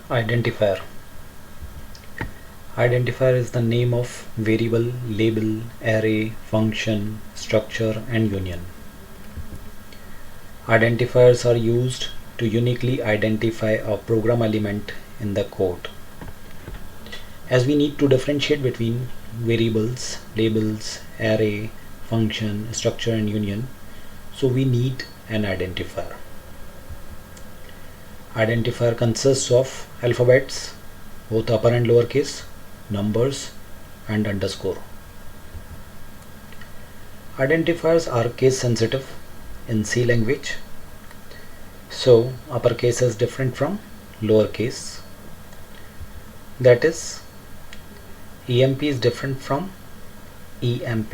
Identifier. Identifier is the name of variable, label, array, function, structure, and union. Identifiers are used to uniquely identify a program element in the code. As we need to differentiate between variables, labels, array, function, structure, and union, so we need an identifier. Identifier consists of alphabets, both upper and lower case, numbers, and underscore. Identifiers are case sensitive in C language, so uppercase is different from lowercase. That is, EMP is different from EMP.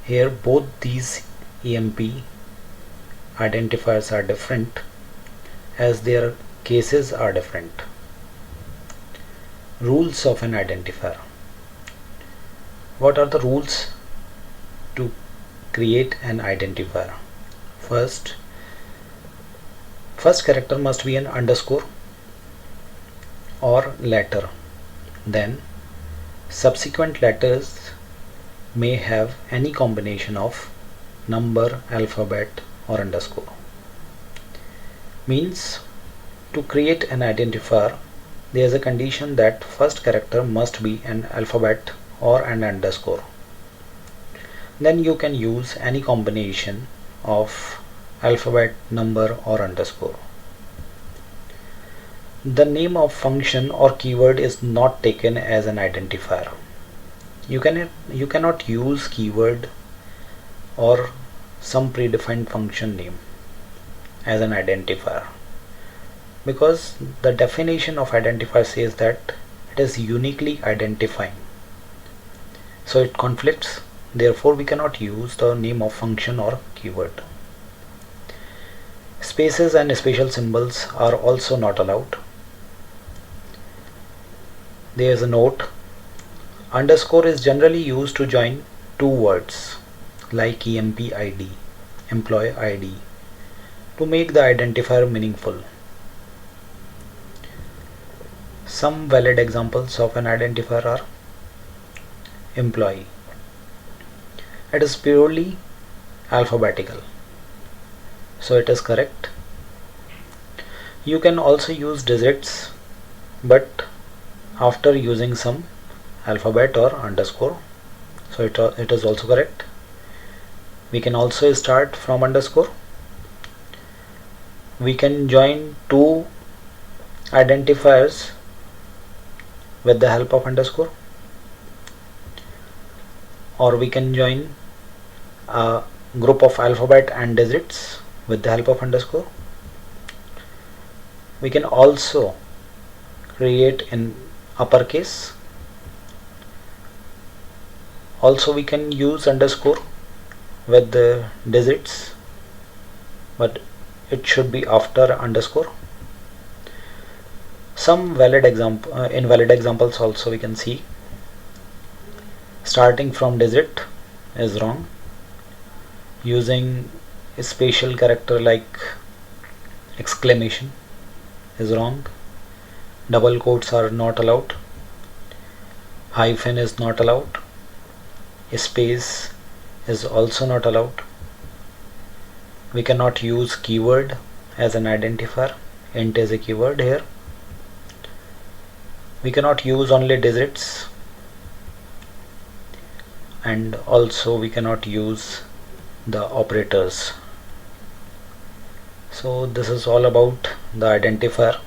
Here both these EMP identifiers are different as their cases are different. Rules of an identifier. What are the rules to create an identifier? First character must be an underscore or letter. Then subsequent letters may have any combination of number, alphabet, or underscore. Means, to create an identifier, there is a condition that first character must be an alphabet or an underscore. Then you can use any combination of alphabet, number, or underscore. The name of function or keyword is not taken as an identifier. You cannot use keyword or some predefined function name as an identifier, because the definition of identifier says that it is uniquely identifying, so it conflicts. Therefore we cannot use the name of function or keyword. Spaces and special symbols are also not allowed. There is a note. Underscore is generally used to join two words like EMP ID, employee ID, to make the identifier meaningful. Some valid examples of an identifier are employee. It is purely alphabetical, so it is correct. You can also use digits, but after using some alphabet or underscore, so it is also correct. We can also start from underscore. We can join two identifiers with the help of underscore, or we can join a group of alphabet and digits with the help of underscore. We can also create in uppercase. Also we can use underscore with the digits, but it should be after underscore. Some invalid examples also we can see. Starting from digit is wrong. Using a special character like exclamation is wrong. Double quotes are not allowed. Hyphen is not allowed. A space is also not allowed. We cannot use keyword as an identifier. Int is a keyword here. We cannot use only digits, and also we cannot use the operators. So this is all about the identifier.